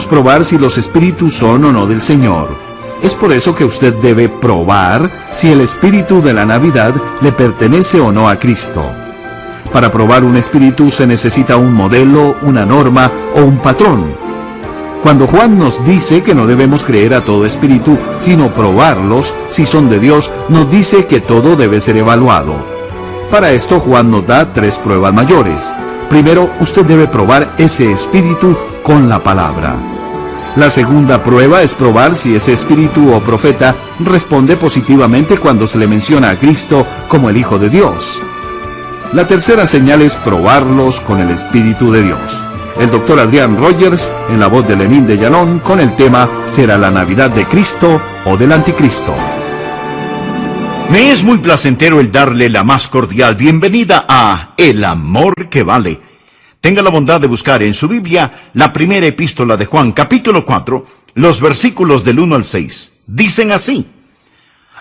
podemos probar si los espíritus son o no del Señor. Es por eso que usted debe probar si el espíritu de la Navidad le pertenece o no a Cristo. Para probar un espíritu se necesita un modelo, una norma o un patrón. Cuando Juan nos dice que no debemos creer a todo espíritu, sino probarlos, si son de Dios, nos dice que todo debe ser evaluado. Para esto Juan nos da 3 pruebas mayores. Primero, usted debe probar ese espíritu con la palabra. La segunda prueba es probar si ese espíritu o profeta responde positivamente cuando se le menciona a Cristo como el Hijo de Dios. La tercera señal es probarlos con el Espíritu de Dios. El Dr. Adrián Rogers, en la voz de Lenín de Llanón, con el tema ¿Será la Navidad de Cristo o del Anticristo? Me es muy placentero el darle la más cordial bienvenida a El Amor que Vale. Tenga la bondad de buscar en su Biblia la primera epístola de Juan, capítulo 4, los versículos del 1 al 6. Dicen así: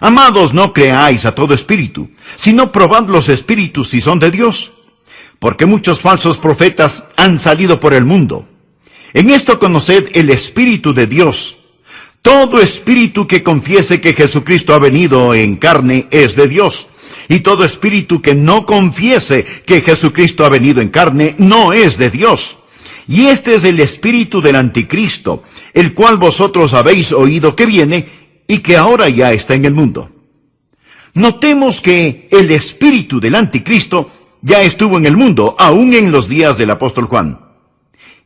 Amados, no creáis a todo espíritu, sino probad los espíritus si son de Dios, porque muchos falsos profetas han salido por el mundo. En esto conoced el Espíritu de Dios. Todo espíritu que confiese que Jesucristo ha venido en carne es de Dios. Y todo espíritu que no confiese que Jesucristo ha venido en carne no es de Dios. Y este es el espíritu del Anticristo, el cual vosotros habéis oído que viene y que ahora ya está en el mundo. Notemos que el espíritu del Anticristo ya estuvo en el mundo, aún en los días del apóstol Juan.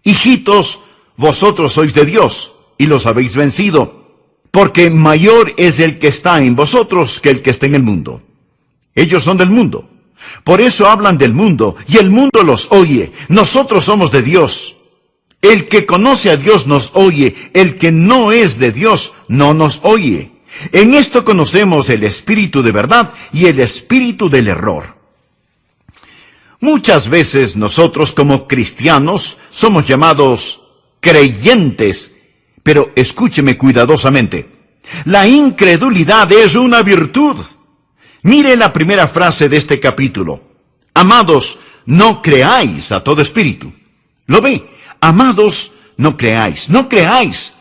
Hijitos, vosotros sois de Dios y los habéis vencido, porque mayor es el que está en vosotros que el que está en el mundo. Ellos son del mundo, por eso hablan del mundo, y el mundo los oye. Nosotros somos de Dios. El que conoce a Dios nos oye, el que no es de Dios no nos oye. En esto conocemos el espíritu de verdad y el espíritu del error. Muchas veces nosotros como cristianos somos llamados creyentes, pero escúcheme cuidadosamente. La incredulidad es una virtud. Mire la primera frase de este capítulo. Amados, no creáis a todo espíritu. ¿Lo ve? Amados, no creáis, no creáis.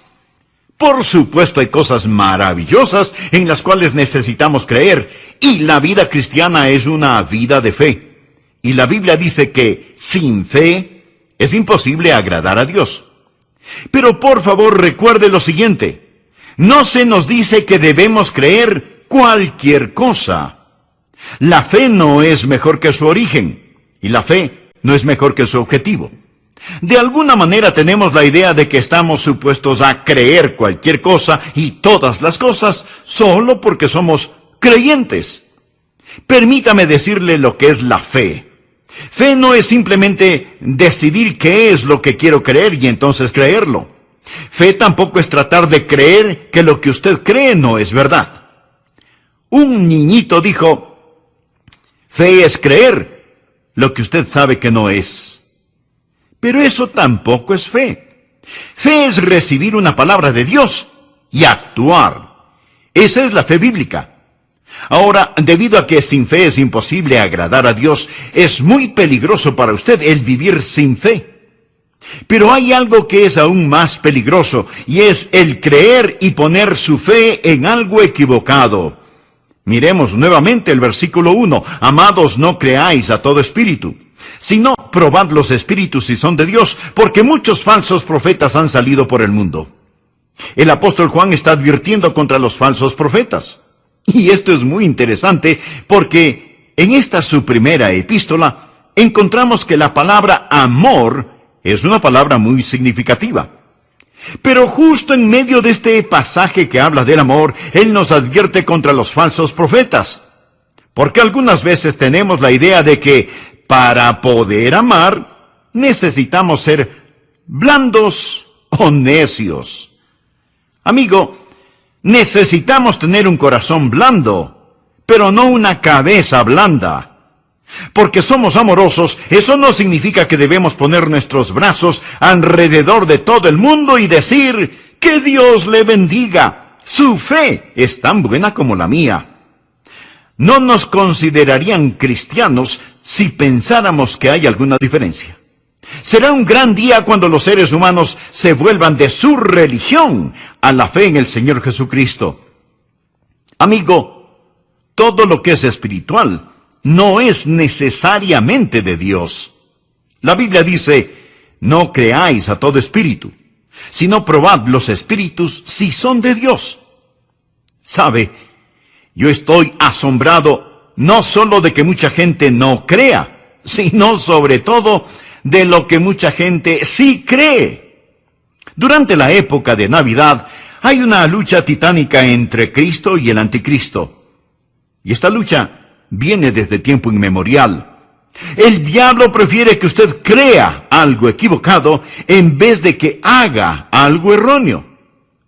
Por supuesto hay cosas maravillosas en las cuales necesitamos creer, y la vida cristiana es una vida de fe. Y la Biblia dice que sin fe es imposible agradar a Dios. Pero por favor recuerde lo siguiente. No se nos dice que debemos creer cualquier cosa. La fe no es mejor que su origen, y la fe no es mejor que su objetivo. De alguna manera tenemos la idea de que estamos supuestos a creer cualquier cosa y todas las cosas solo porque somos creyentes. Permítame decirle lo que es la fe. Fe no es simplemente decidir qué es lo que quiero creer y entonces creerlo. Fe tampoco es tratar de creer que lo que usted cree no es verdad. Un niñito dijo: fe es creer lo que usted sabe que no es. Pero eso tampoco es fe. Fe es recibir una palabra de Dios y actuar. Esa es la fe bíblica. Ahora, debido a que sin fe es imposible agradar a Dios, es muy peligroso para usted el vivir sin fe. Pero hay algo que es aún más peligroso, y es el creer y poner su fe en algo equivocado. Miremos nuevamente el versículo 1. Amados, no creáis a todo espíritu, sino probad los espíritus si son de Dios, porque muchos falsos profetas han salido por el mundo. El apóstol Juan está advirtiendo contra los falsos profetas. Y esto es muy interesante porque en esta su primera epístola encontramos que la palabra amor es una palabra muy significativa. Pero justo en medio de este pasaje que habla del amor, él nos advierte contra los falsos profetas. Porque algunas veces tenemos la idea de que para poder amar necesitamos ser blandos o necios. Amigo, necesitamos tener un corazón blando, pero no una cabeza blanda. Porque somos amorosos, eso no significa que debemos poner nuestros brazos alrededor de todo el mundo y decir: que Dios le bendiga, su fe es tan buena como la mía. No nos considerarían cristianos si pensáramos que hay alguna diferencia. Será un gran día cuando los seres humanos se vuelvan de su religión a la fe en el Señor Jesucristo. Amigo, todo lo que es espiritual no es necesariamente de Dios. La Biblia dice, no creáis a todo espíritu, sino probad los espíritus si son de Dios. ¿Sabe? Yo estoy asombrado no solo de que mucha gente no crea, sino sobre todo de lo que mucha gente sí cree. Durante la época de Navidad hay una lucha titánica entre Cristo y el Anticristo. Y esta lucha viene desde tiempo inmemorial. El diablo prefiere que usted crea algo equivocado en vez de que haga algo erróneo.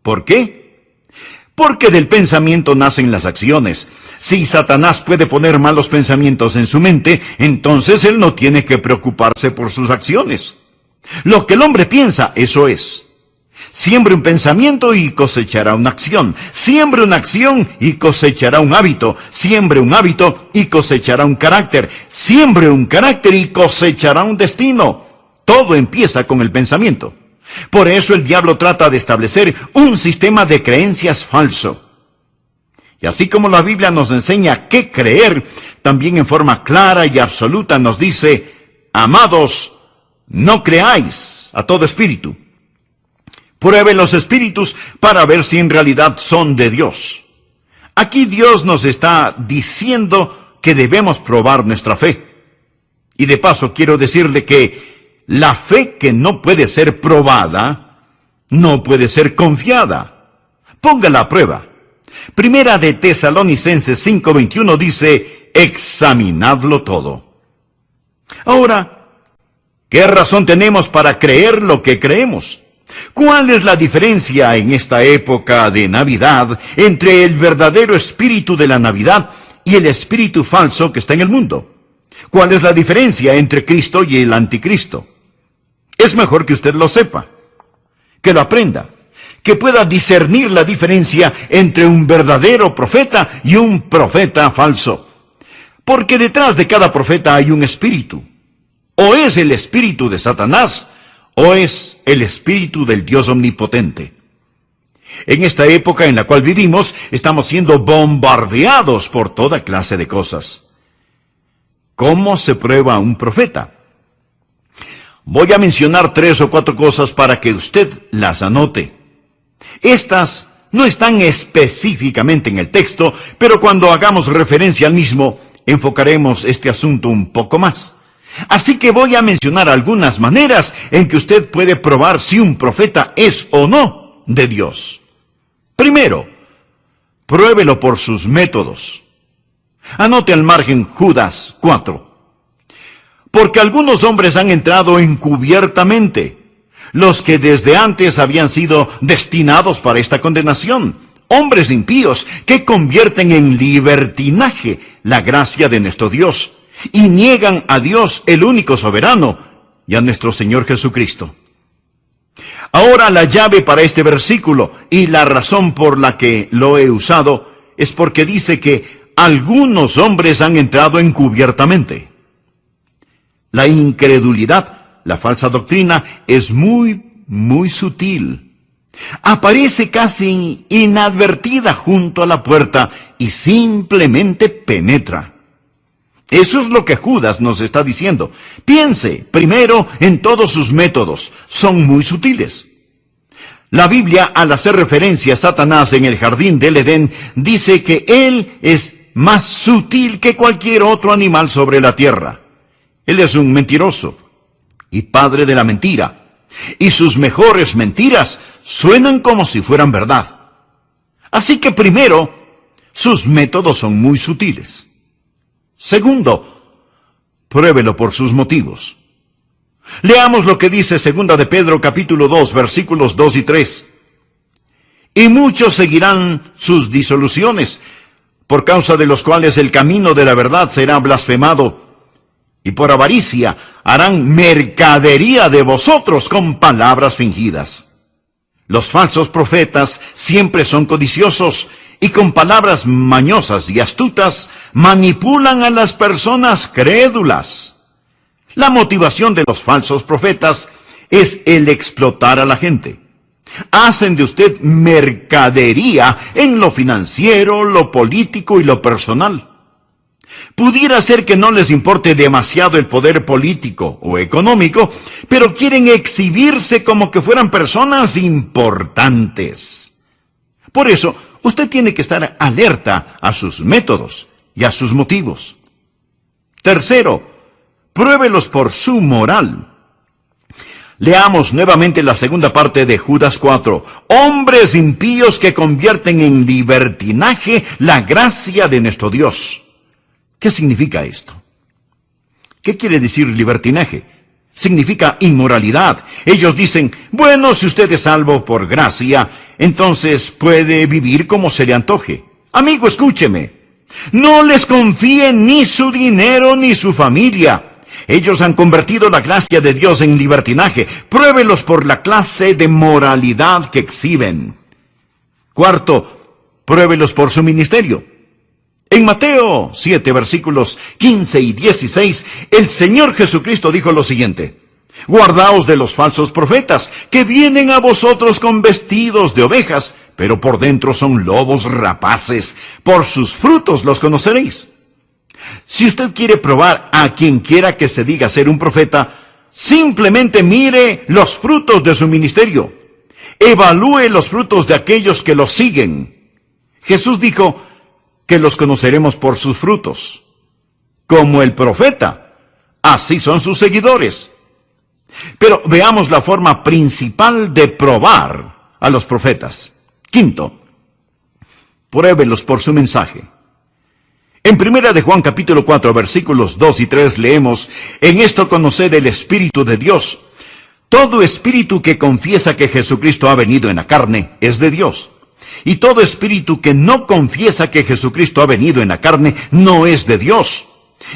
¿Por qué? Porque del pensamiento nacen las acciones. Si Satanás puede poner malos pensamientos en su mente, entonces él no tiene que preocuparse por sus acciones. Lo que el hombre piensa, eso es. Siembre un pensamiento y cosechará una acción. Siembre una acción y cosechará un hábito. Siembre un hábito y cosechará un carácter. Siembre un carácter y cosechará un destino. Todo empieza con el pensamiento. Por eso el diablo trata de establecer un sistema de creencias falso. Y así como la Biblia nos enseña qué creer, también en forma clara y absoluta nos dice, amados, no creáis a todo espíritu. Pruebe los espíritus para ver si en realidad son de Dios. Aquí Dios nos está diciendo que debemos probar nuestra fe. Y de paso quiero decirle que la fe que no puede ser probada, no puede ser confiada. Póngala a prueba. Primera de Tesalonicenses 5:21 dice, examinadlo todo. Ahora, ¿qué razón tenemos para creer lo que creemos? ¿Cuál es la diferencia en esta época de Navidad entre el verdadero espíritu de la Navidad y el espíritu falso que está en el mundo? ¿Cuál es la diferencia entre Cristo y el Anticristo? Es mejor que usted lo sepa, que lo aprenda, que pueda discernir la diferencia entre un verdadero profeta y un profeta falso. Porque detrás de cada profeta hay un espíritu. O es el espíritu de Satanás, o es el espíritu del Dios omnipotente. En esta época en la cual vivimos, estamos siendo bombardeados por toda clase de cosas. ¿Cómo se prueba un profeta? Voy a mencionar 3 o 4 cosas para que usted las anote. Estas no están específicamente en el texto, pero cuando hagamos referencia al mismo, enfocaremos este asunto un poco más. Así que voy a mencionar algunas maneras en que usted puede probar si un profeta es o no de Dios. Primero, pruébelo por sus métodos. Anote al margen Judas 4. Porque algunos hombres han entrado encubiertamente, los que desde antes habían sido destinados para esta condenación, hombres impíos que convierten en libertinaje la gracia de nuestro Dios, y niegan a Dios, el único soberano, y a nuestro Señor Jesucristo. Ahora la llave para este versículo, y la razón por la que lo he usado, es porque dice que algunos hombres han entrado encubiertamente. La incredulidad, la falsa doctrina, es muy sutil. Aparece casi inadvertida junto a la puerta y simplemente penetra. Eso es lo que Judas nos está diciendo. Piense primero en todos sus métodos. Son muy sutiles. La Biblia, al hacer referencia a Satanás en el jardín del Edén, dice que él es más sutil que cualquier otro animal sobre la tierra. Él es un mentiroso y padre de la mentira. Y sus mejores mentiras suenan como si fueran verdad. Así que primero, sus métodos son muy sutiles. Segundo, pruébelo por sus motivos. Leamos lo que dice 2 de Pedro capítulo 2, versículos 2 y 3. Y muchos seguirán sus disoluciones, por causa de los cuales el camino de la verdad será blasfemado, y por avaricia harán mercadería de vosotros con palabras fingidas. Los falsos profetas siempre son codiciosos, y con palabras mañosas y astutas manipulan a las personas crédulas. La motivación de los falsos profetas es el explotar a la gente. Hacen de usted mercadería en lo financiero, lo político y lo personal. Pudiera ser que no les importe demasiado el poder político o económico, pero quieren exhibirse como que fueran personas importantes. Por eso, usted tiene que estar alerta a sus métodos y a sus motivos. Tercero, pruébelos por su moral. Leamos nuevamente la segunda parte de Judas 4. Hombres impíos que convierten en libertinaje la gracia de nuestro Dios. ¿Qué significa esto? ¿Qué quiere decir libertinaje? Significa inmoralidad. Ellos dicen, bueno, si usted es salvo por gracia, entonces puede vivir como se le antoje. Amigo, escúcheme. No les confíe ni su dinero ni su familia. Ellos han convertido la gracia de Dios en libertinaje. Pruébelos por la clase de moralidad que exhiben. Cuarto, pruébelos por su ministerio. En Mateo 7, versículos 15 y 16, el Señor Jesucristo dijo lo siguiente: guardaos de los falsos profetas, que vienen a vosotros con vestidos de ovejas, pero por dentro son lobos rapaces. Por sus frutos los conoceréis. Si usted quiere probar a quien quiera que se diga ser un profeta, simplemente mire los frutos de su ministerio. Evalúe los frutos de aquellos que los siguen. Jesús dijo que los conoceremos por sus frutos. Como el profeta, así son sus seguidores. Pero veamos la forma principal de probar a los profetas. Quinto, pruébelos por su mensaje. En 1 de Juan capítulo 4, versículos 2 y 3 leemos: en esto conoced el Espíritu de Dios. Todo espíritu que confiesa que Jesucristo ha venido en la carne es de Dios. Y todo espíritu que no confiesa que Jesucristo ha venido en la carne no es de Dios.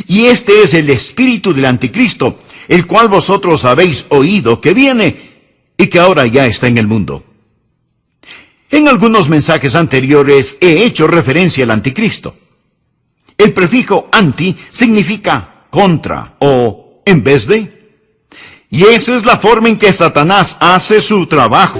Y este es el espíritu del anticristo, el cual vosotros habéis oído que viene y que ahora ya está en el mundo. En algunos mensajes anteriores he hecho referencia al anticristo. El prefijo anti significa contra o en vez de. Y esa es la forma en que Satanás hace su trabajo.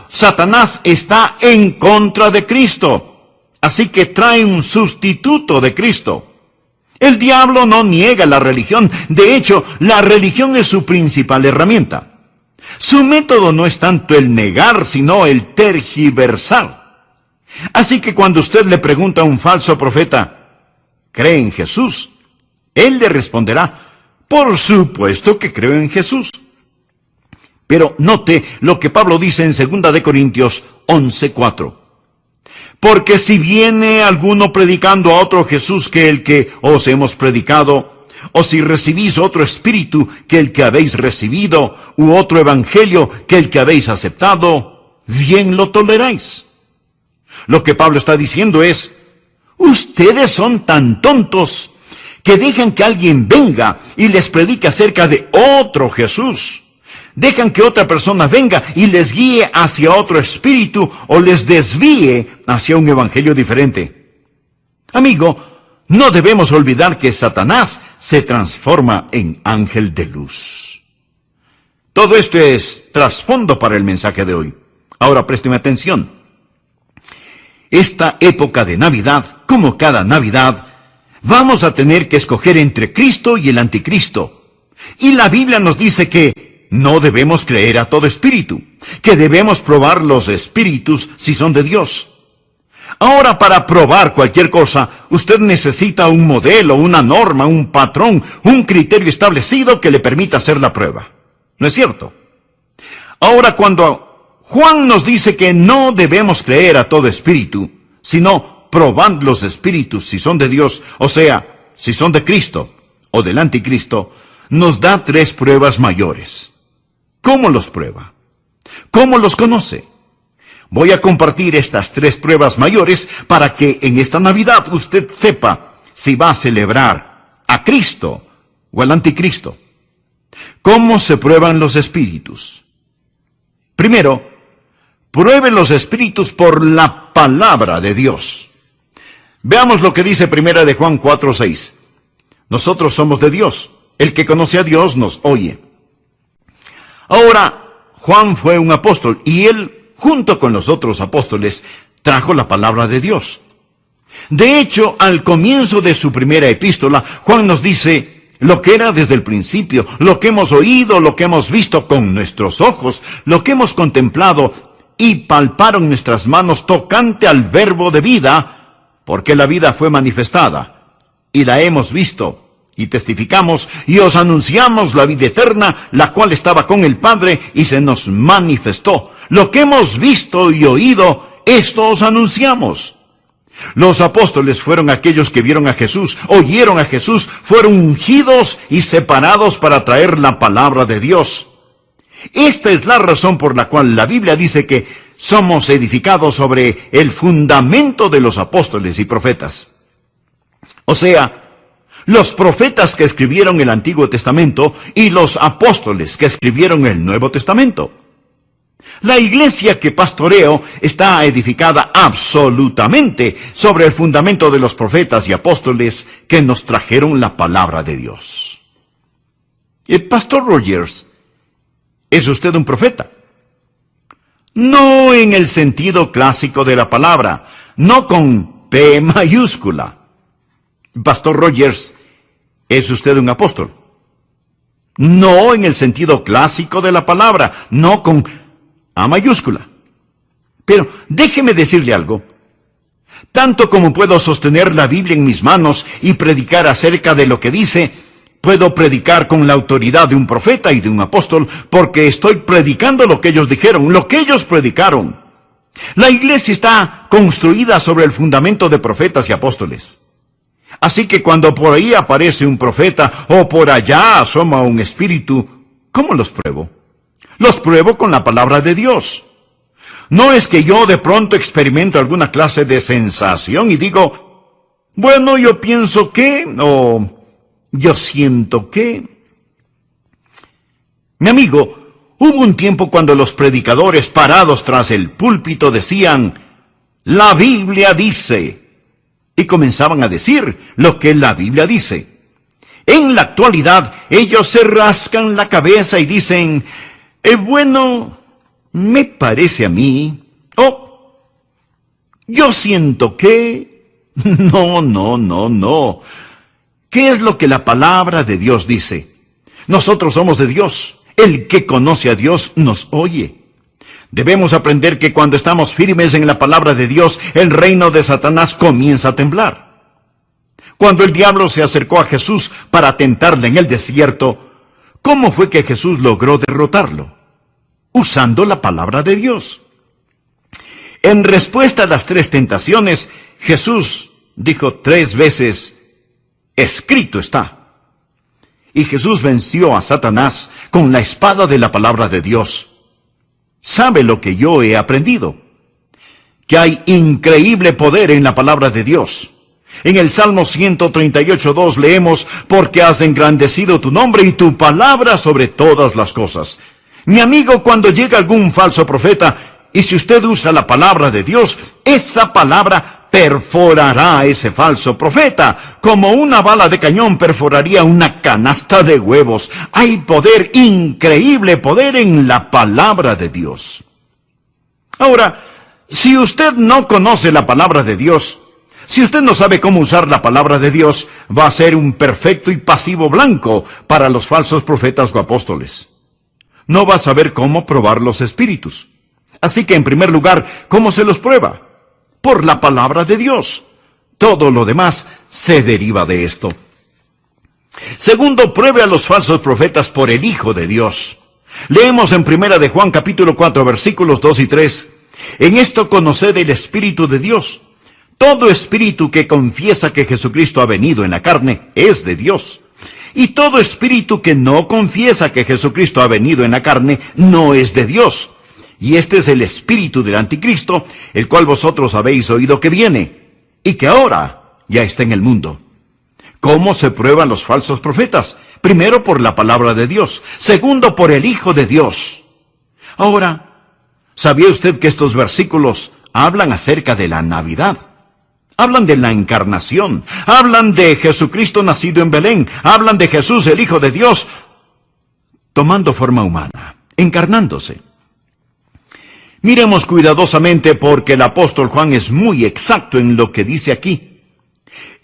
Satanás está en contra de Cristo, así que trae un sustituto de Cristo. El diablo no niega la religión. De hecho, la religión es su principal herramienta. Su método no es tanto el negar, sino el tergiversar. Así que cuando usted le pregunta a un falso profeta, ¿cree en Jesús?, él le responderá, por supuesto que creo en Jesús. Pero note lo que Pablo dice en 2 de Corintios 11:4. Porque si viene alguno predicando a otro Jesús que el que os hemos predicado, o si recibís otro espíritu que el que habéis recibido, u otro evangelio que el que habéis aceptado, bien lo toleráis. Lo que Pablo está diciendo es, ustedes son tan tontos que dejan que alguien venga y les predique acerca de otro Jesús. Dejan que otra persona venga y les guíe hacia otro espíritu o les desvíe hacia un evangelio diferente. Amigo, no debemos olvidar que Satanás se transforma en ángel de luz. Todo esto es trasfondo para el mensaje de hoy. Ahora présteme atención. Esta época de Navidad, como cada Navidad, vamos a tener que escoger entre Cristo y el anticristo. Y la Biblia nos dice que no debemos creer a todo espíritu, que debemos probar los espíritus si son de Dios. Ahora, para probar cualquier cosa, usted necesita un modelo, una norma, un patrón, un criterio establecido que le permita hacer la prueba. ¿No es cierto? Ahora, cuando Juan nos dice que no debemos creer a todo espíritu, sino probad los espíritus si son de Dios, o sea, si son de Cristo o del anticristo, nos da 3 pruebas mayores. ¿Cómo los prueba? ¿Cómo los conoce? Voy a compartir estas 3 pruebas mayores para que en esta Navidad usted sepa si va a celebrar a Cristo o al anticristo. ¿Cómo se prueban los espíritus? Primero, pruebe los espíritus por la palabra de Dios. Veamos lo que dice 1 de Juan 4:6. Nosotros somos de Dios. El que conoce a Dios nos oye. Ahora, Juan fue un apóstol y él, junto con los otros apóstoles, trajo la palabra de Dios. De hecho, al comienzo de su primera epístola, Juan nos dice lo que era desde el principio, lo que hemos oído, lo que hemos visto con nuestros ojos, lo que hemos contemplado y palparon nuestras manos tocante al verbo de vida, porque la vida fue manifestada y la hemos visto. Y testificamos y os anunciamos la vida eterna, la cual estaba con el Padre y se nos manifestó. Lo que hemos visto y oído, esto os anunciamos. Los apóstoles fueron aquellos que vieron a Jesús, oyeron a Jesús, fueron ungidos y separados para traer la palabra de Dios. Esta es la razón por la cual la Biblia dice que somos edificados sobre el fundamento de los apóstoles y profetas. O sea, los profetas que escribieron el Antiguo Testamento y los apóstoles que escribieron el Nuevo Testamento. La iglesia que pastoreo está edificada absolutamente sobre el fundamento de los profetas y apóstoles que nos trajeron la palabra de Dios. Pastor Rogers, ¿es usted un profeta? No en el sentido clásico de la palabra, no con P mayúscula. Pastor Rogers, ¿es usted un apóstol? No en el sentido clásico de la palabra, no con A mayúscula. Pero déjeme decirle algo. Tanto como puedo sostener la Biblia en mis manos y predicar acerca de lo que dice, puedo predicar con la autoridad de un profeta y de un apóstol, porque estoy predicando lo que ellos dijeron, lo que ellos predicaron. La iglesia está construida sobre el fundamento de profetas y apóstoles. Así que cuando por ahí aparece un profeta o por allá asoma un espíritu, ¿cómo los pruebo? Los pruebo con la palabra de Dios. No es que yo de pronto experimento alguna clase de sensación y digo, bueno, yo pienso que, o yo siento que. Mi amigo, hubo un tiempo cuando los predicadores parados tras el púlpito decían, la Biblia dice, y comenzaban a decir lo que la Biblia dice. En la actualidad, ellos se rascan la cabeza y dicen, bueno, me parece a mí, yo siento que, no. ¿Qué es lo que la palabra de Dios dice? Nosotros somos de Dios. El que conoce a Dios nos oye. Debemos aprender que cuando estamos firmes en la palabra de Dios, el reino de Satanás comienza a temblar. Cuando el diablo se acercó a Jesús para tentarle en el desierto, ¿cómo fue que Jesús logró derrotarlo? Usando la palabra de Dios. En respuesta a las 3 tentaciones, Jesús dijo 3 veces, escrito está. Y Jesús venció a Satanás con la espada de la palabra de Dios. ¿Sabe lo que yo he aprendido? Que hay increíble poder en la palabra de Dios. En el Salmo 138:2 leemos, porque has engrandecido tu nombre y tu palabra sobre todas las cosas. Mi amigo, cuando llega algún falso profeta, y si usted usa la palabra de Dios, esa palabra perforará a ese falso profeta, como una bala de cañón perforaría una canasta de huevos. Hay poder, increíble poder en la palabra de Dios. Ahora, si usted no conoce la palabra de Dios, Si usted no sabe cómo usar la palabra de Dios, va a ser un perfecto y pasivo blanco para los falsos profetas o apóstoles. No va a saber cómo probar los espíritus. Así que, en primer lugar, ¿cómo se los prueba? Por la palabra de Dios. Todo lo demás se deriva de esto. Segundo, pruebe a los falsos profetas por el Hijo de Dios. Leemos en 1 de Juan capítulo 4 versículos 2 y 3. En esto conoced el Espíritu de Dios. Todo espíritu que confiesa que Jesucristo ha venido en la carne es de Dios. Y todo espíritu que no confiesa que Jesucristo ha venido en la carne no es de Dios. Y este es el espíritu del anticristo, el cual vosotros habéis oído que viene, y que ahora ya está en el mundo. ¿Cómo se prueban los falsos profetas? Primero, por la palabra de Dios. Segundo, por el Hijo de Dios. Ahora, ¿sabía usted que estos versículos hablan acerca de la Navidad? Hablan de la encarnación, hablan de Jesucristo nacido en Belén, hablan de Jesús, el Hijo de Dios, tomando forma humana, encarnándose. Miremos cuidadosamente porque el apóstol Juan es muy exacto en lo que dice aquí.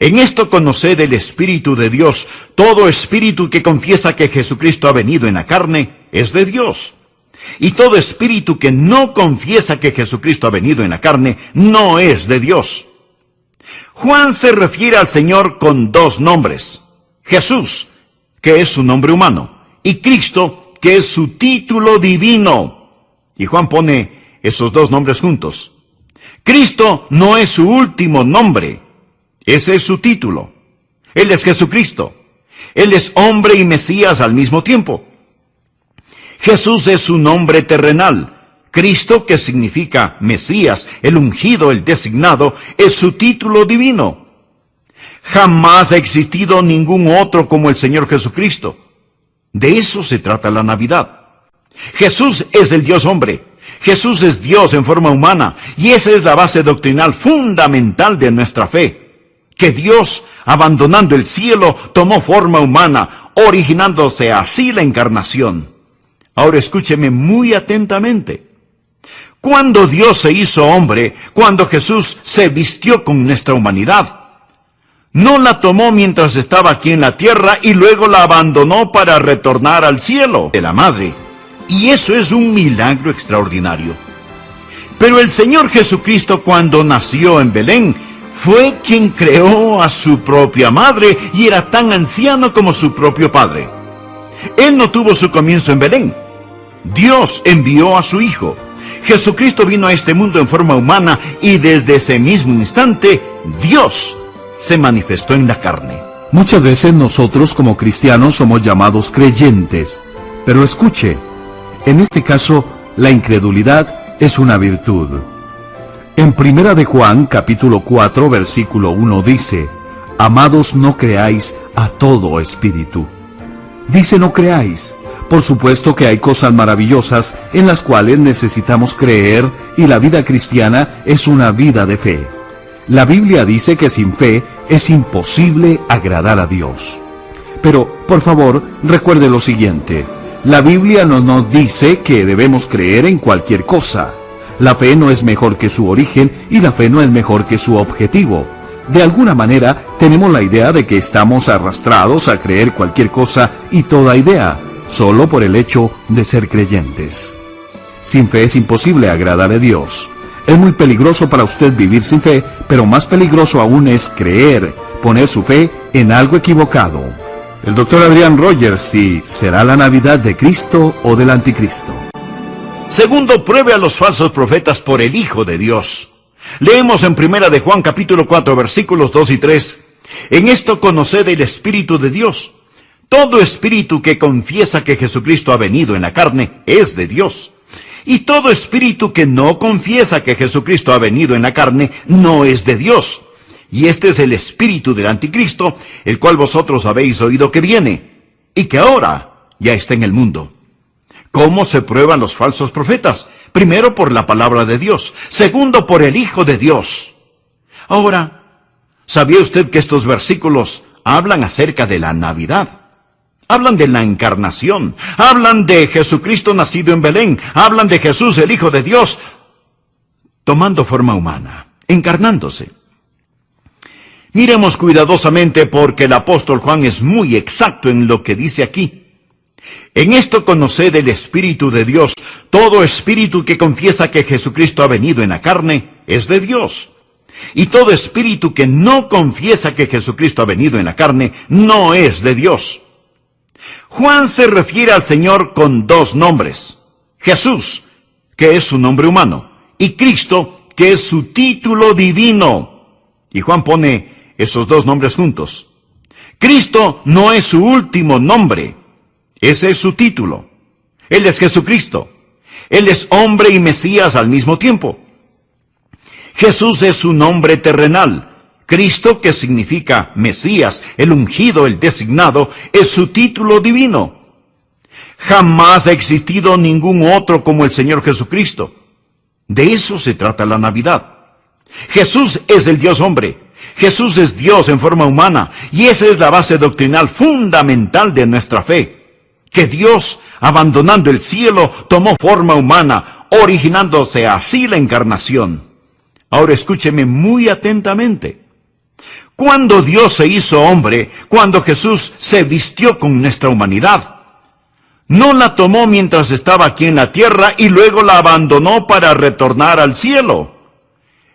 En esto conoced el Espíritu de Dios. Todo espíritu que confiesa que Jesucristo ha venido en la carne es de Dios. Y todo espíritu que no confiesa que Jesucristo ha venido en la carne no es de Dios. Juan se refiere al Señor con dos nombres. Jesús, que es su nombre humano, y Cristo, que es su título divino. Y Juan pone esos dos nombres juntos. Cristo no es su último nombre. Ese es su título. Él es Jesucristo. Él es hombre y Mesías al mismo tiempo. Jesús es su nombre terrenal. Cristo, que significa Mesías, el ungido, el designado, es su título divino. Jamás ha existido ningún otro como el Señor Jesucristo. De eso se trata la Navidad. Jesús es el Dios hombre. Jesús es Dios en forma humana. Y esa es la base doctrinal fundamental de nuestra fe. Que Dios, abandonando el cielo, tomó forma humana, originándose así la encarnación. Ahora escúcheme muy atentamente. Cuando Dios se hizo hombre, cuando Jesús se vistió con nuestra humanidad, no la tomó mientras estaba aquí en la tierra y luego la abandonó para retornar al cielo de la madre. Y eso es un milagro extraordinario. Pero el Señor Jesucristo, cuando nació en Belén, fue quien creó a su propia madre y era tan anciano como su propio padre. Él no tuvo su comienzo en Belén. Dios envió a su Hijo. Jesucristo vino a este mundo en forma humana y desde ese mismo instante, Dios se manifestó en la carne. Muchas veces nosotros como cristianos somos llamados creyentes, pero escuche, en este caso, la incredulidad es una virtud. En 1 de Juan, capítulo 4, versículo 1 dice, Amados, no creáis a todo espíritu. Dice no creáis. Por supuesto que hay cosas maravillosas en las cuales necesitamos creer y la vida cristiana es una vida de fe. La Biblia dice que sin fe es imposible agradar a Dios. Pero, por favor, recuerde lo siguiente. La Biblia no nos dice que debemos creer en cualquier cosa. La fe no es mejor que su origen y la fe no es mejor que su objetivo. De alguna manera, tenemos la idea de que estamos arrastrados a creer cualquier cosa y toda idea, solo por el hecho de ser creyentes. Sin fe es imposible agradar a Dios. Es muy peligroso para usted vivir sin fe, pero más peligroso aún es creer, poner su fe en algo equivocado. El doctor Adrián Rogers, si será la Navidad de Cristo o del Anticristo. Segundo, pruebe a los falsos profetas por el Hijo de Dios. Leemos en 1 de Juan capítulo 4 versículos 2 y 3. En esto conoced el Espíritu de Dios. Todo espíritu que confiesa que Jesucristo ha venido en la carne es de Dios. Y todo espíritu que no confiesa que Jesucristo ha venido en la carne no es de Dios. Y este es el espíritu del anticristo, el cual vosotros habéis oído que viene, y que ahora ya está en el mundo. ¿Cómo se prueban los falsos profetas? Primero, por la palabra de Dios. Segundo, por el Hijo de Dios. Ahora, ¿sabía usted que estos versículos hablan acerca de la Navidad? Hablan de la encarnación, hablan de Jesucristo nacido en Belén, hablan de Jesús, el Hijo de Dios, tomando forma humana, encarnándose. Miremos cuidadosamente porque el apóstol Juan es muy exacto en lo que dice aquí. En esto conoced el Espíritu de Dios. Todo espíritu que confiesa que Jesucristo ha venido en la carne es de Dios. Y todo espíritu que no confiesa que Jesucristo ha venido en la carne no es de Dios. Juan se refiere al Señor con dos nombres. Jesús, que es su nombre humano, y Cristo, que es su título divino. Y Juan pone esos dos nombres juntos. Cristo no es su último nombre. Ese es su título. Él es Jesucristo. Él es hombre y Mesías al mismo tiempo. Jesús es su nombre terrenal. Cristo, que significa Mesías, el ungido, el designado, es su título divino. Jamás ha existido ningún otro como el Señor Jesucristo. De eso se trata la Navidad. Jesús es el Dios hombre. Jesús es Dios en forma humana. Y esa es la base doctrinal fundamental de nuestra fe. Que Dios, abandonando el cielo, tomó forma humana, originándose así la encarnación. Ahora escúcheme muy atentamente. Cuando Dios se hizo hombre, cuando Jesús se vistió con nuestra humanidad, no la tomó mientras estaba aquí en la tierra y luego la abandonó para retornar al cielo.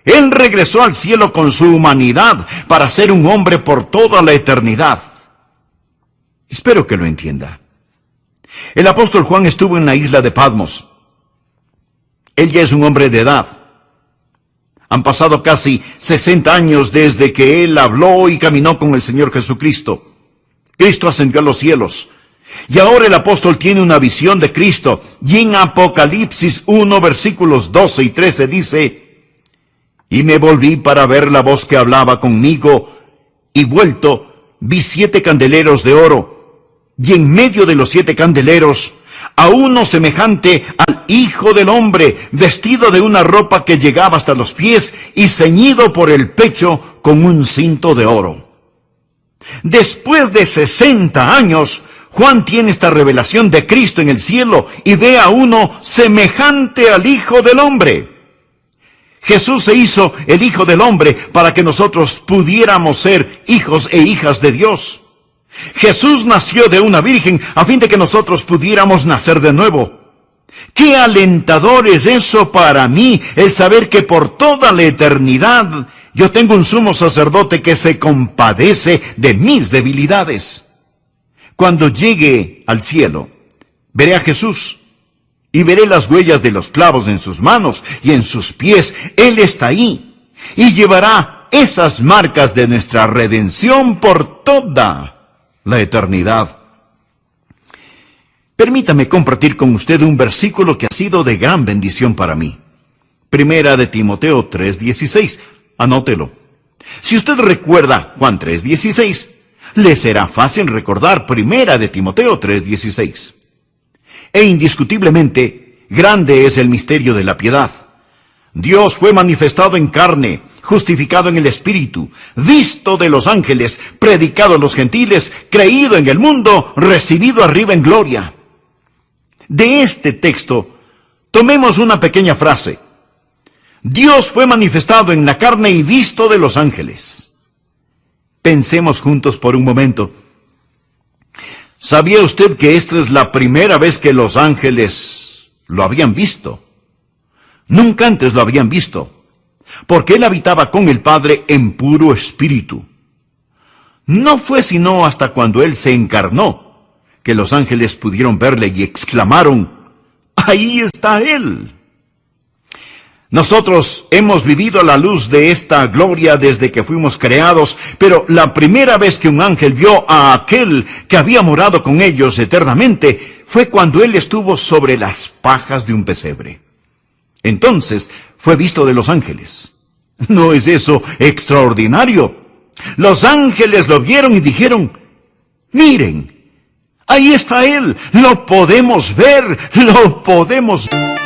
Él regresó al cielo con su humanidad para ser un hombre por toda la eternidad. Espero que lo entienda. El apóstol Juan estuvo en la isla de Patmos. Él ya es un hombre de edad. Han pasado casi 60 años desde que él habló y caminó con el Señor Jesucristo. Cristo ascendió a los cielos. Y ahora el apóstol tiene una visión de Cristo. Y en Apocalipsis 1, versículos 12 y 13 dice: Y me volví para ver la voz que hablaba conmigo, y vuelto, vi 7 candeleros de oro. Y en medio de los 7 candeleros, a uno semejante al Hijo del Hombre, vestido de una ropa que llegaba hasta los pies y ceñido por el pecho con un cinto de oro. Después de 60 años, Juan tiene esta revelación de Cristo en el cielo y ve a uno semejante al Hijo del Hombre. Jesús se hizo el Hijo del Hombre para que nosotros pudiéramos ser hijos e hijas de Dios. Jesús nació de una virgen a fin de que nosotros pudiéramos nacer de nuevo. ¡Qué alentador es eso para mí, el saber que por toda la eternidad yo tengo un sumo sacerdote que se compadece de mis debilidades! Cuando llegue al cielo, veré a Jesús y veré las huellas de los clavos en sus manos y en sus pies. Él está ahí y llevará esas marcas de nuestra redención por toda la eternidad. Permítame compartir con usted un versículo que ha sido de gran bendición para mí. Primera de Timoteo 3:16. Anótelo. Si usted recuerda Juan 3:16, le será fácil recordar Primera de Timoteo 3:16. E indiscutiblemente, grande es el misterio de la piedad. Dios fue manifestado en carne, justificado en el Espíritu, visto de los ángeles, predicado a los gentiles, creído en el mundo, recibido arriba en gloria. De este texto, tomemos una pequeña frase. Dios fue manifestado en la carne y visto de los ángeles. Pensemos juntos por un momento. ¿Sabía usted que esta es la primera vez que los ángeles lo habían visto? Nunca antes lo habían visto, porque él habitaba con el Padre en puro espíritu. No fue sino hasta cuando él se encarnó que los ángeles pudieron verle y exclamaron: ¡ahí está él! Nosotros hemos vivido a la luz de esta gloria desde que fuimos creados, pero la primera vez que un ángel vio a aquel que había morado con ellos eternamente fue cuando él estuvo sobre las pajas de un pesebre. Entonces fue visto de los ángeles. ¿No es eso extraordinario? Los ángeles lo vieron y dijeron: miren, ahí está él, lo podemos ver, lo podemos ver.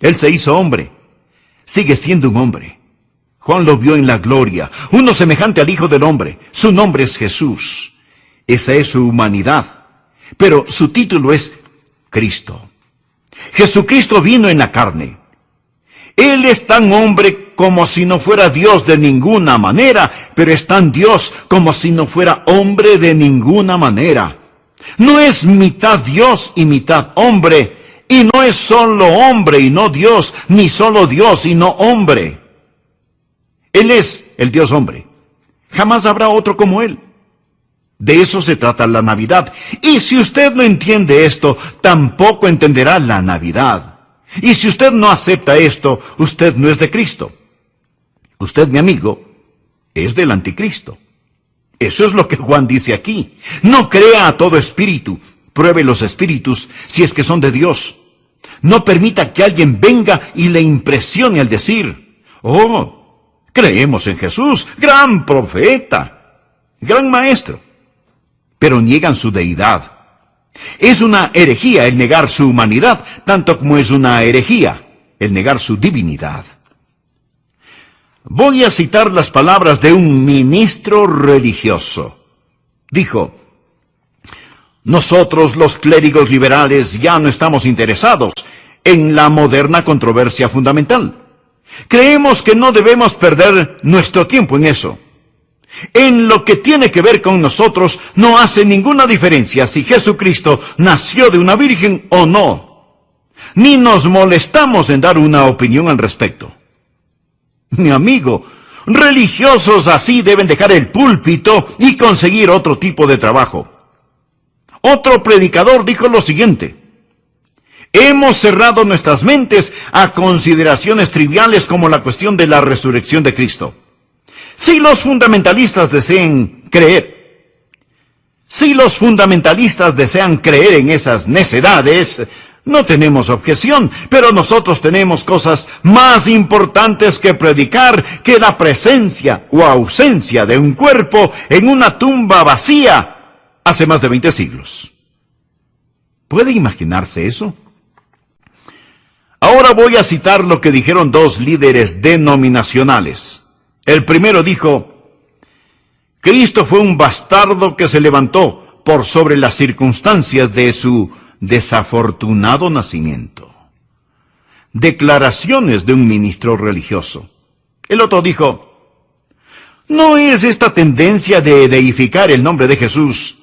Él se hizo hombre. Sigue siendo un hombre. Juan lo vio en la gloria, uno semejante al Hijo del Hombre. Su nombre es Jesús. Esa es su humanidad. Pero su título es Cristo. Jesucristo vino en la carne. Él es tan hombre como si no fuera Dios de ninguna manera, pero es tan Dios como si no fuera hombre de ninguna manera. No es mitad Dios y mitad hombre, y no es solo hombre y no Dios, ni solo Dios y no hombre. Él es el Dios hombre. Jamás habrá otro como Él. De eso se trata la Navidad. Y si usted no entiende esto, tampoco entenderá la Navidad. Y si usted no acepta esto, usted no es de Cristo. Usted, mi amigo, es del anticristo. Eso es lo que Juan dice aquí. No crea a todo espíritu. Pruebe los espíritus si es que son de Dios. No permita que alguien venga y le impresione al decir: oh, creemos en Jesús, gran profeta, gran maestro. Pero niegan su deidad. Es una herejía el negar su humanidad, tanto como es una herejía el negar su divinidad. Voy a citar las palabras de un ministro religioso. Dijo: nosotros los clérigos liberales ya no estamos interesados en la moderna controversia fundamental. Creemos que no debemos perder nuestro tiempo en eso. En lo que tiene que ver con nosotros, no hace ninguna diferencia si Jesucristo nació de una virgen o no. Ni nos molestamos en dar una opinión al respecto. Mi amigo, religiosos así deben dejar el púlpito y conseguir otro tipo de trabajo. Otro predicador dijo lo siguiente: hemos cerrado nuestras mentes a consideraciones triviales como la cuestión de la resurrección de Cristo. Si los fundamentalistas desean creer en esas necedades, no tenemos objeción, pero nosotros tenemos cosas más importantes que predicar que la presencia o ausencia de un cuerpo en una tumba vacía hace más de 20 siglos. ¿Puede imaginarse eso? Ahora voy a citar lo que dijeron dos líderes denominacionales. El primero dijo: Cristo fue un bastardo que se levantó por sobre las circunstancias de su desafortunado nacimiento. Declaraciones de un ministro religioso. El otro dijo: ¿no es esta tendencia de deificar el nombre de Jesús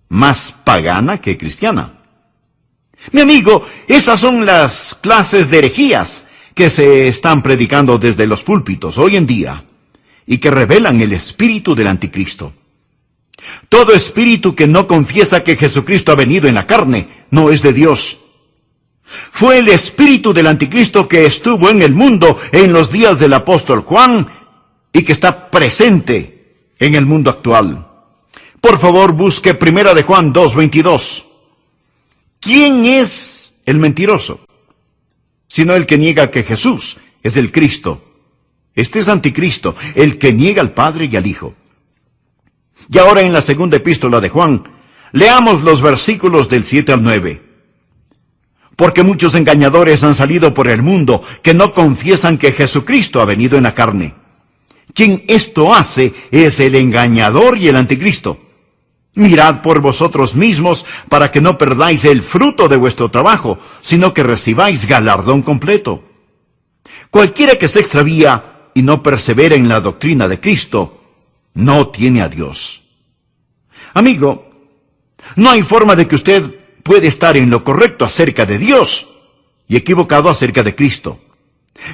más pagana que cristiana? Mi amigo, esas son las clases de herejías que se están predicando desde los púlpitos hoy en día y que revelan el espíritu del anticristo. Todo espíritu que no confiesa que Jesucristo ha venido en la carne no es de Dios. Fue el espíritu del anticristo que estuvo en el mundo en los días del apóstol Juan y que está presente en el mundo actual. Por favor, busque 1 de Juan 2:22. ¿Quién es el mentiroso? Sino el que niega que Jesús es el Cristo. Este es anticristo, el que niega al Padre y al Hijo. Y ahora en la segunda epístola de Juan, leamos los versículos del 7 al 9. Porque muchos engañadores han salido por el mundo que no confiesan que Jesucristo ha venido en la carne. Quien esto hace es el engañador y el anticristo. Mirad por vosotros mismos para que no perdáis el fruto de vuestro trabajo, sino que recibáis galardón completo. Cualquiera que se extravía y no persevera en la doctrina de Cristo, no tiene a Dios. Amigo, no hay forma de que usted puede estar en lo correcto acerca de Dios y equivocado acerca de Cristo.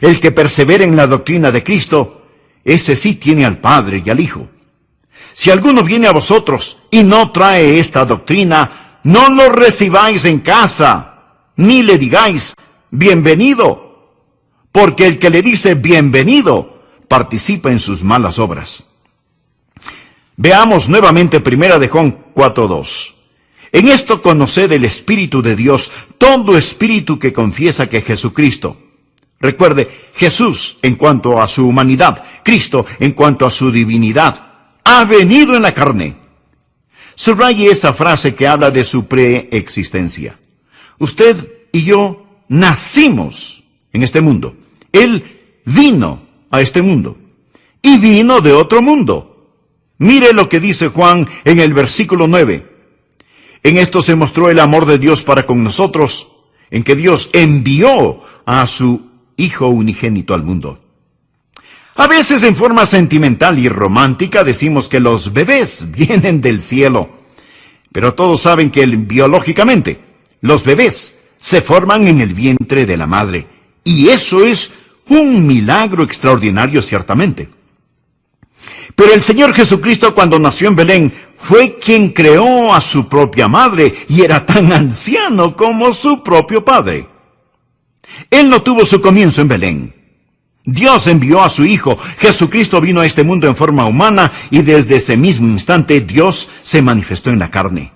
El que persevera en la doctrina de Cristo, ese sí tiene al Padre y al Hijo. Si alguno viene a vosotros y no trae esta doctrina, no lo recibáis en casa, ni le digáis bienvenido, porque el que le dice bienvenido participa en sus malas obras. Veamos nuevamente 1 de Juan 4:2. En esto conoced el Espíritu de Dios, todo espíritu que confiesa que Jesucristo. Recuerde, Jesús en cuanto a su humanidad, Cristo en cuanto a su divinidad, ha venido en la carne. Subraye esa frase que habla de su preexistencia. Usted y yo nacimos en este mundo. Él vino a este mundo y vino de otro mundo. Mire lo que dice Juan en el versículo 9. En esto se mostró el amor de Dios para con nosotros, en que Dios envió a su Hijo unigénito al mundo. A veces en forma sentimental y romántica decimos que los bebés vienen del cielo, pero todos saben que biológicamente los bebés se forman en el vientre de la madre, y eso es un milagro extraordinario ciertamente. Pero el Señor Jesucristo, cuando nació en Belén, fue quien creó a su propia madre y era tan anciano como su propio padre. Él no tuvo su comienzo en Belén. Dios envió a su Hijo. Jesucristo vino a este mundo en forma humana y desde ese mismo instante Dios se manifestó en la carne.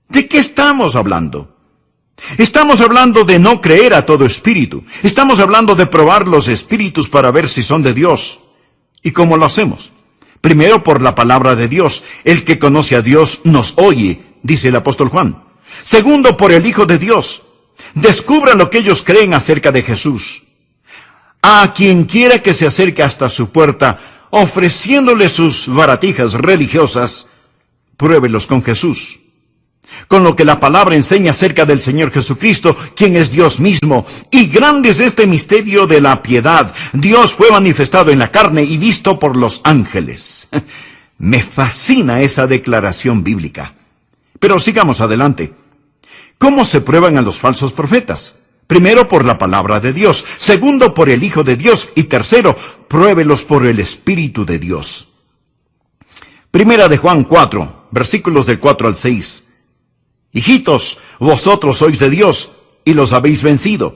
¿De qué estamos hablando? Estamos hablando de no creer a todo espíritu. Estamos hablando de probar los espíritus para ver si son de Dios. ¿Y cómo lo hacemos? Primero, por la palabra de Dios. El que conoce a Dios nos oye, dice el apóstol Juan. Segundo, por el Hijo de Dios. Descubra lo que ellos creen acerca de Jesús. A quien quiera que se acerque hasta su puerta, ofreciéndole sus baratijas religiosas, pruébelos con Jesús. Con lo que la palabra enseña acerca del Señor Jesucristo, quien es Dios mismo. Y grande es este misterio de la piedad. Dios fue manifestado en la carne y visto por los ángeles. Me fascina esa declaración bíblica. Pero sigamos adelante. ¿Cómo se prueban a los falsos profetas? Primero, por la palabra de Dios. Segundo, por el Hijo de Dios. Y tercero, pruébelos por el Espíritu de Dios. Primera de Juan 4, versículos del 4 al 6. Hijitos, vosotros sois de Dios y los habéis vencido,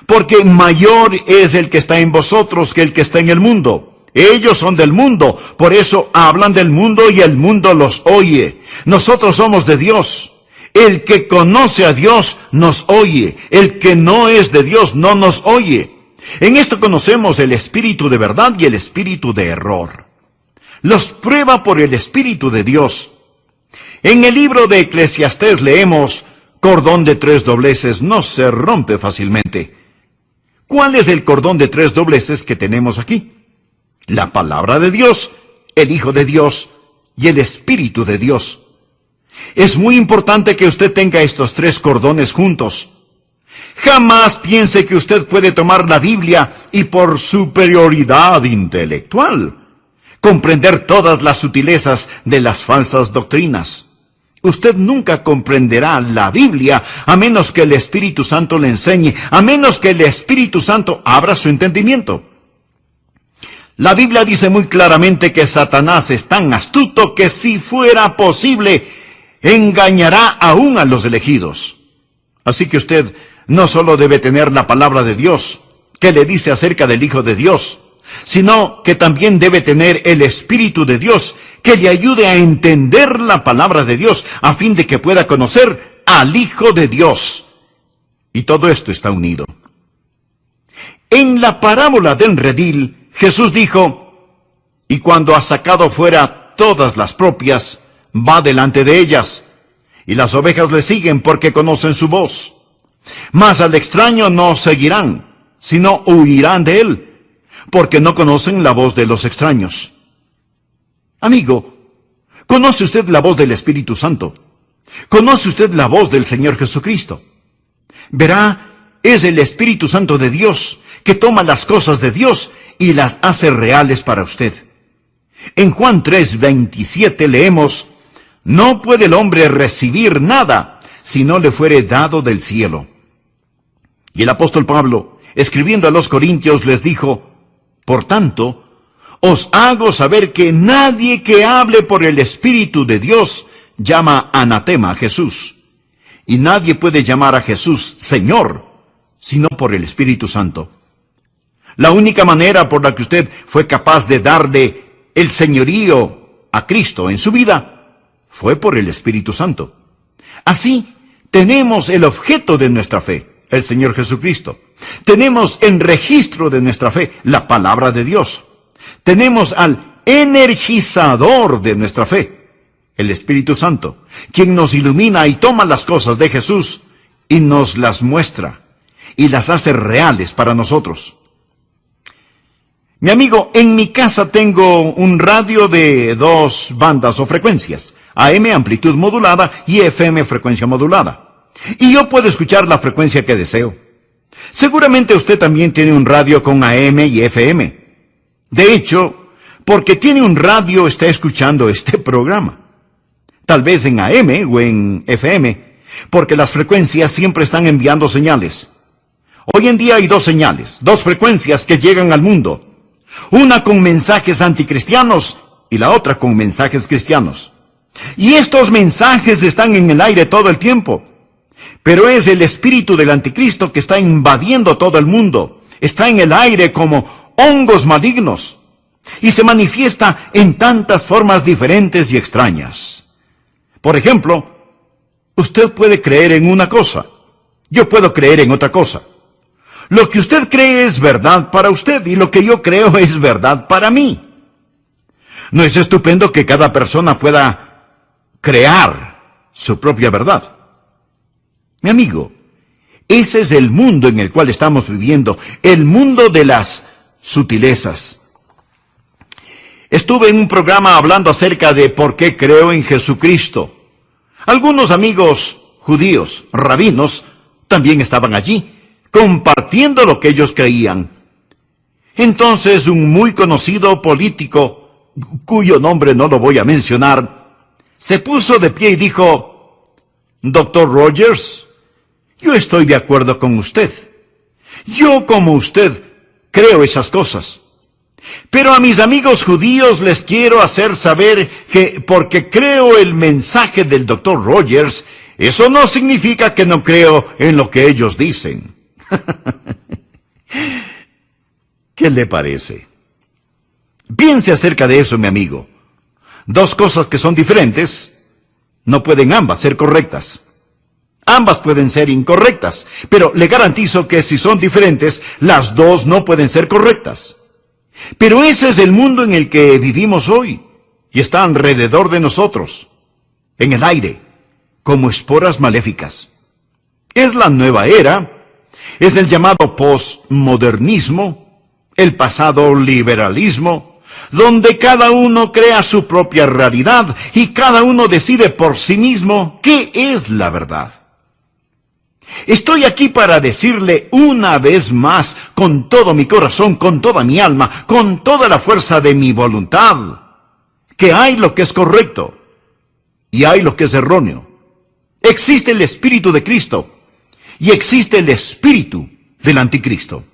porque mayor es el que está en vosotros que el que está en el mundo. Ellos son del mundo, por eso hablan del mundo y el mundo los oye. Nosotros somos de Dios. El que conoce a Dios nos oye. El que no es de Dios no nos oye. En esto conocemos el espíritu de verdad y el espíritu de error. Los prueba por el Espíritu de Dios. En el libro de Eclesiastés leemos, cordón de 3 dobleces no se rompe fácilmente. ¿Cuál es el cordón de 3 dobleces que tenemos aquí? La palabra de Dios, el Hijo de Dios y el Espíritu de Dios. Es muy importante que usted tenga estos 3 cordones juntos. Jamás piense que usted puede tomar la Biblia y por superioridad intelectual comprender todas las sutilezas de las falsas doctrinas. Usted nunca comprenderá la Biblia a menos que el Espíritu Santo le enseñe, a menos que el Espíritu Santo abra su entendimiento. La Biblia dice muy claramente que Satanás es tan astuto que si fuera posible, engañará aún a los elegidos. Así que usted no solo debe tener la palabra de Dios, que le dice acerca del Hijo de Dios, sino que también debe tener el Espíritu de Dios, que le ayude a entender la palabra de Dios, a fin de que pueda conocer al Hijo de Dios. Y todo esto está unido. En la parábola del redil, Jesús dijo, y cuando ha sacado fuera todas las propias, va delante de ellas, y las ovejas le siguen porque conocen su voz. Mas al extraño no seguirán, sino huirán de él, porque no conocen la voz de los extraños. Amigo, ¿conoce usted la voz del Espíritu Santo? ¿Conoce usted la voz del Señor Jesucristo? Verá, es el Espíritu Santo de Dios que toma las cosas de Dios y las hace reales para usted. En Juan 3:27 leemos, no puede el hombre recibir nada si no le fuere dado del cielo. Y el apóstol Pablo, escribiendo a los Corintios, les dijo, por tanto, os hago saber que nadie que hable por el Espíritu de Dios llama anatema a Jesús. Y nadie puede llamar a Jesús Señor, sino por el Espíritu Santo. La única manera por la que usted fue capaz de darle el señorío a Cristo en su vida fue por el Espíritu Santo. Así, tenemos el objeto de nuestra fe, el Señor Jesucristo. Tenemos en registro de nuestra fe la palabra de Dios. Tenemos al energizador de nuestra fe, el Espíritu Santo, quien nos ilumina y toma las cosas de Jesús y nos las muestra. y las hace reales para nosotros. Mi amigo, en mi casa tengo un radio de 2 bandas o frecuencias, AM, amplitud modulada, y FM, frecuencia modulada. Y yo puedo escuchar la frecuencia que deseo. Seguramente usted también tiene un radio con AM y FM. De hecho, porque tiene un radio está escuchando este programa. Tal vez en AM o en FM, porque las frecuencias siempre están enviando señales. Hoy en día hay 2 señales, 2 frecuencias que llegan al mundo. Una con mensajes anticristianos y la otra con mensajes cristianos. Y estos mensajes están en el aire todo el tiempo. Pero es el espíritu del anticristo que está invadiendo todo el mundo. Está en el aire como hongos malignos. Y se manifiesta en tantas formas diferentes y extrañas. Por ejemplo, usted puede creer en una cosa. Yo puedo creer en otra cosa. Lo que usted cree es verdad para usted y lo que yo creo es verdad para mí. ¿No es estupendo que cada persona pueda crear su propia verdad? Mi amigo, ese es el mundo en el cual estamos viviendo, el mundo de las sutilezas. Estuve en un programa hablando acerca de por qué creo en Jesucristo. Algunos amigos judíos, rabinos, también estaban allí, compartiendo lo que ellos creían. Entonces un muy conocido político, cuyo nombre no lo voy a mencionar, se puso de pie y dijo: Dr. Rogers, yo estoy de acuerdo con usted. Yo, como usted, creo esas cosas. Pero a mis amigos judíos les quiero hacer saber que porque creo el mensaje del Dr. Rogers, eso no significa que no creo en lo que ellos dicen. ¿Qué le parece? Piense acerca de eso, mi amigo. 2 cosas que son diferentes, no pueden ambas ser correctas. Ambas pueden ser incorrectas, pero le garantizo que si son diferentes, las 2 no pueden ser correctas. Pero ese es el mundo en el que vivimos hoy, y está alrededor de nosotros, en el aire, como esporas maléficas. Es la nueva era. Es el llamado postmodernismo, el pasado liberalismo, donde cada uno crea su propia realidad y cada uno decide por sí mismo qué es la verdad. Estoy aquí para decirle una vez más, con todo mi corazón, con toda mi alma, con toda la fuerza de mi voluntad, que hay lo que es correcto y hay lo que es erróneo. Existe el Espíritu de Cristo y existe el espíritu del anticristo.